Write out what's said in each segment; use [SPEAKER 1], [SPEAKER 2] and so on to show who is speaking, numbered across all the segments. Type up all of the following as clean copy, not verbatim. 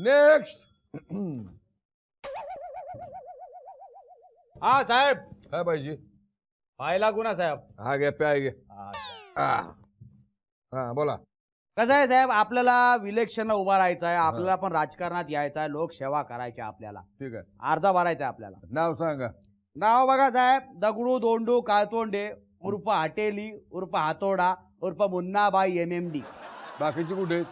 [SPEAKER 1] Next.
[SPEAKER 2] हा साहेब.
[SPEAKER 1] काय पाहिजे?
[SPEAKER 2] पाहिला गुन्हा साहेब.
[SPEAKER 1] हा घ्या प्या घे. हा बोला.
[SPEAKER 2] कसं आहे साहेब, आपल्याला इलेक्शनला उभा राहायचं आहे, आपल्याला पण राजकारणात यायचं आहे, लोकसेवा करायची आपल्याला.
[SPEAKER 1] ठीक आहे.
[SPEAKER 2] अर्ज भरायचा आहे आपल्याला.
[SPEAKER 1] नाव सांगा.
[SPEAKER 2] नाव बघा साहेब, दगडू दोंडू काळतोंडे उर्फ हटेली उर्फ हातोडा उर्फ मुन्नाबाई MMD.
[SPEAKER 1] बाकीची कुठे आहेत?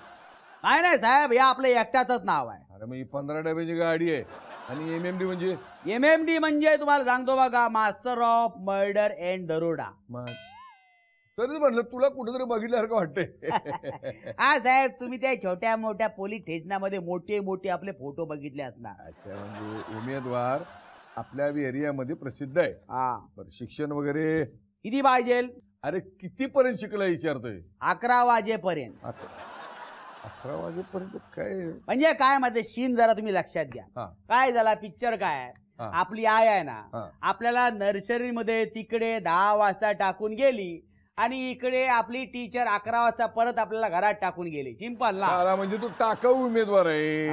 [SPEAKER 2] नाही साहेब, हे आपलं एकट्याचंच नाव आहे.
[SPEAKER 1] अरे मग ही 15 डब्याची गाडी आहे. आणि MMD म्हणजे?
[SPEAKER 2] MMD म्हणजे तुम्हाला सांगतो बघा, मास्टर ऑफ मर्डर अँड दरोडा.
[SPEAKER 1] तरीच म्हणलं तुला कुठेतरी बघितल्यासारखं वाटतंय.
[SPEAKER 2] हा साहेब, तुम्ही त्या छोट्या मोठ्या पोलीस स्टेशनामध्ये मोठे मोठे आपले फोटो बघितले असणार.
[SPEAKER 1] अच्छा, म्हणजे उमेदवार आपल्या एरियामध्ये प्रसिद्ध आहे.
[SPEAKER 2] हा.
[SPEAKER 1] बरं, शिक्षण वगैरे
[SPEAKER 2] किती पाहिजे?
[SPEAKER 1] अरे कितीपर्यंत शिकला विचारतोय?
[SPEAKER 2] 11 वाजेपर्यंत.
[SPEAKER 1] 11 वाजेपर्यंत काय
[SPEAKER 2] म्हणजे काय मध्ये सीन जरा तुम्ही लक्षात घ्या. काय झाला, पिक्चर काय, आपली आई आहे ना, आपल्याला नर्सरीमध्ये तिकडे 10 वाजता टाकून गेली आणि इकडे आपली टीचर 11 वाजता परत आपल्याला घरात टाकून गेली. सिंपल ना. म्हणजे
[SPEAKER 1] तू टाकाऊ उमेदवार आहे.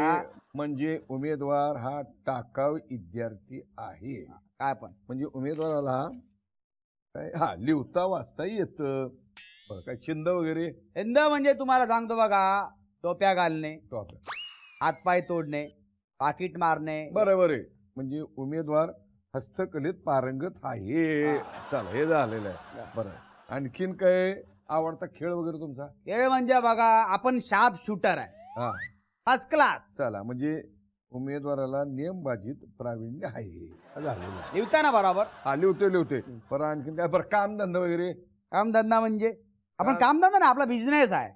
[SPEAKER 1] म्हणजे उमेदवार हा टाकाऊ विद्यार्थी आहे.
[SPEAKER 2] काय पण
[SPEAKER 1] म्हणजे उमेदवाराला काय लिहिता वाचता येतं. काय छिंद वगैरे?
[SPEAKER 2] छिंद म्हणजे तुम्हाला सांगतो बघा, टोप्या घालणे, हातपाय तोडणे, पाकिट मारणे.
[SPEAKER 1] बरोबर आहे. म्हणजे उमेदवार हस्तकलेत पारंगत आहे. चला, हे झालेलं आहे. बरं, आणखीन काय आवडता खेळ वगैरे तुमचा?
[SPEAKER 2] खेळ म्हणजे बघा, आपण शार्प शूटर आहे. First class.
[SPEAKER 1] चला, म्हणजे उमेदवाराला नेमबाजीत प्रावीण्य आहे.
[SPEAKER 2] लिहिता ना बरोबर?
[SPEAKER 1] हा, लिवते. बरं, आणखीन काय? बरं, कामधंदा वगैरे?
[SPEAKER 2] कामधंदा म्हणजे आपण कामधंदा ना, आपला बिझनेस आहे.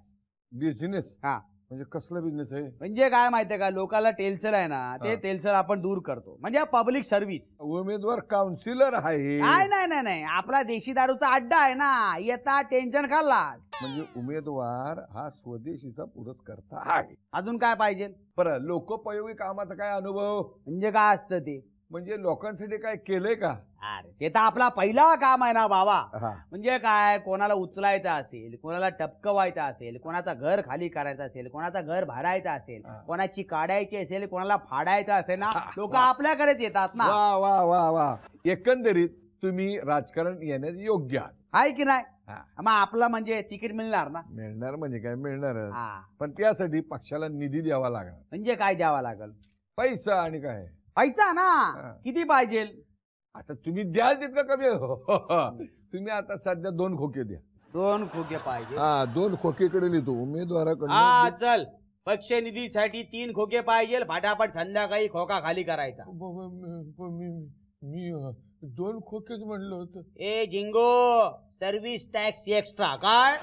[SPEAKER 1] बिझनेस?
[SPEAKER 2] हा.
[SPEAKER 1] म्हणजे कसला बिझनेस आहे?
[SPEAKER 2] म्हणजे काय माहितीये का, लोकांना टेलसर आहे ना, ते टेलसर आपण दूर करतो. म्हणजे पब्लिक सर्व्हिस.
[SPEAKER 1] उमेदवार काउन्सिलर आहे?
[SPEAKER 2] नाही, आपला देशी दारूचा अड्डा आहे ना, येता टेन्शन खाल्ला.
[SPEAKER 1] म्हणजे उमेदवार हा स्वदेशीचा पुरस्कर्ता आहे.
[SPEAKER 2] अजून काय पाहिजे?
[SPEAKER 1] बरं, लोकोपयोगी कामाचा काय अनुभव?
[SPEAKER 2] म्हणजे काय असतं ते?
[SPEAKER 1] म्हणजे लोकांसाठी काय केलंय का?
[SPEAKER 2] अरे ते तर आपला पहिला काम आहे ना बाबा. म्हणजे काय, कोणाला उचलायचं असेल, कोणाला टपकवायचं असेल, कोणाचं घर खाली करायचं असेल, कोणाचं घर भरायचं असेल, कोणाची काढायची असेल, कोणाला फाडायचं असेल ना, लोक आपल्याकडेच येतात ना.
[SPEAKER 1] वा वा वा वा. एकंदरीत तुम्ही राजकारण येण्यास योग्य आहात,
[SPEAKER 2] आहे की नाही? मग आपला म्हणजे तिकीट मिळणार ना?
[SPEAKER 1] मिळणार म्हणजे काय, मिळणार. पण त्यासाठी पक्षाला निधी द्यावा लागणार.
[SPEAKER 2] म्हणजे काय द्यावा लागल?
[SPEAKER 1] पैसा. आणि काय?
[SPEAKER 2] पैसा ना. किती पाहिजे?
[SPEAKER 1] आता तुम्ही द्याल तितकं कमी. तुम्ही आता सध्या 2 खोके द्या.
[SPEAKER 2] 2 खोके पाहिजे?
[SPEAKER 1] 2 खोकेकडे लिहितो उमेदवाराकडे.
[SPEAKER 2] चल, पक्ष निधीसाठी 3 खोके पाहिजे. फटाफट संध्याकाळी खोका खाली करायचा.
[SPEAKER 1] मी 2 खोकेच म्हणलं होतं.
[SPEAKER 2] ए जिंगो, सर्व्हिस टॅक्स एक्स्ट्रा. काय?